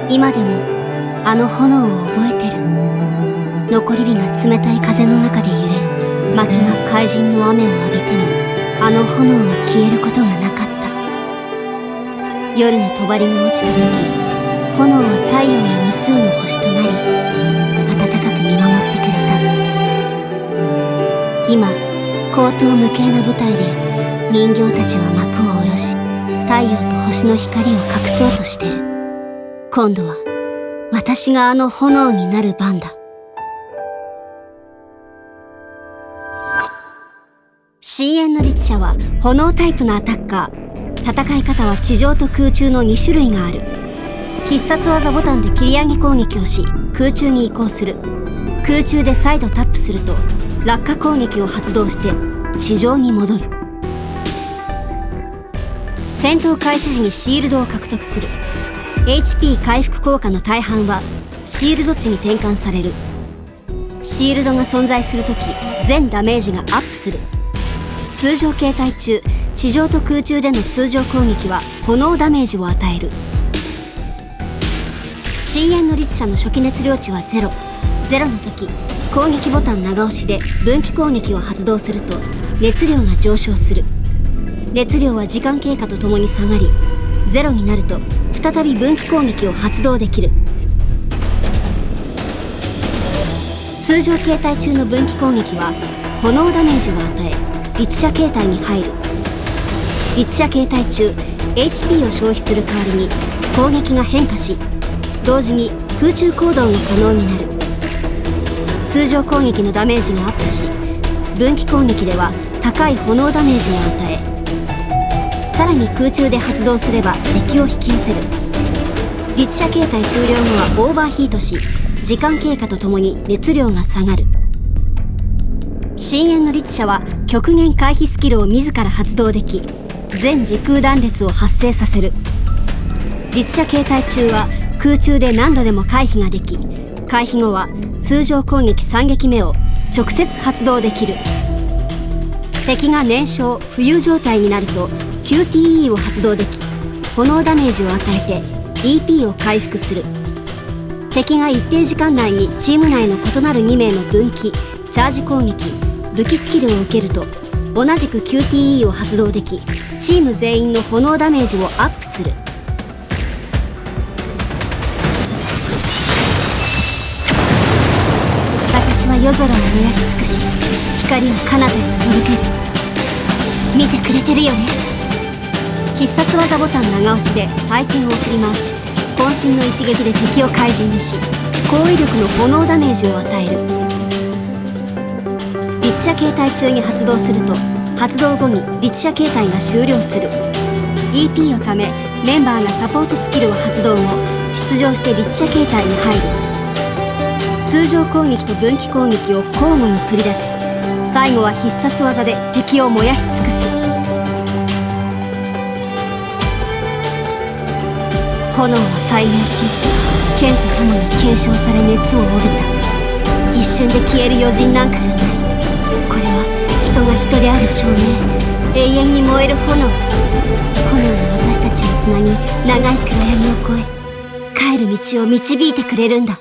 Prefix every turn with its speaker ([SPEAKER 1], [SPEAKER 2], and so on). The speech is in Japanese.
[SPEAKER 1] 今でもあの炎を覚えてる。残り火が冷たい風の中で揺れ、薪が怪人の雨を浴びてもあの炎は消えることがなかった。夜の帳が落ちた時、炎は太陽や無数の星となり暖かく見守ってくれた。今荒唐無稽な舞台で人形たちは幕を下ろし、太陽と星の光を隠そうとしてる。今度は私があの炎になる番だ。深淵の律者は炎タイプのアタッカー。戦い方は地上と空中の2種類がある。必殺技ボタンで切り上げ攻撃をし空中に移行する。空中で再度タップすると落下攻撃を発動して地上に戻る。戦闘開始時にシールドを獲得する。 HP 回復効果の大半はシールド値に転換される。シールドが存在するとき全ダメージがアップする。通常形態中、地上と空中での通常攻撃は炎ダメージを与える。深淵の律者の初期熱量値は0の時、攻撃ボタン長押しで分岐攻撃を発動すると熱量が上昇する。熱量は時間経過とともに下がり、0になると再び分岐攻撃を発動できる。通常形態中の分岐攻撃は炎ダメージを与え律者形態に入る。律者形態中 HP を消費する代わりに攻撃が変化し、同時に空中行動が可能になる。通常攻撃のダメージがアップし、分岐攻撃では高い炎ダメージを与え、さらに空中で発動すれば敵を引き寄せる。律者形態終了後はオーバーヒートし、時間経過とともに熱量が下がる。深淵の律者は極限回避スキルを自ら発動でき、全時空断裂を発生させる。律者形態中は空中で何度でも回避ができ、回避後は通常攻撃3撃目を直接発動できる。敵が燃焼・浮遊状態になると QTE を発動でき、炎ダメージを与えて EP を回復する。敵が一定時間内にチーム内の異なる2名の分岐・チャージ攻撃・武器スキルを受けると同じく QTE を発動でき、チーム全員の炎ダメージをアップする。私は夜空を燃やし尽くし、光を彼方へと届ける。見てくれてるよね。必殺技ボタン長押しで体験を振り回し、渾身の一撃で敵を怪人にし、高威力の炎ダメージを与える。律者形態中に発動すると発動後に律者形態が終了する。 EP をためメンバーがサポートスキルを発動後出場して律者形態に入る。通常攻撃と分岐攻撃を交互に繰り出し、最後は必殺技で敵を燃やし尽くす。炎は再燃し、剣とともに継承され熱を帯びた。一瞬で消える余人なんかじゃない。これは人が人である証明。永遠に燃える炎。炎が私たちをつなぎ、長い暗闇を越え帰る道を導いてくれるんだ。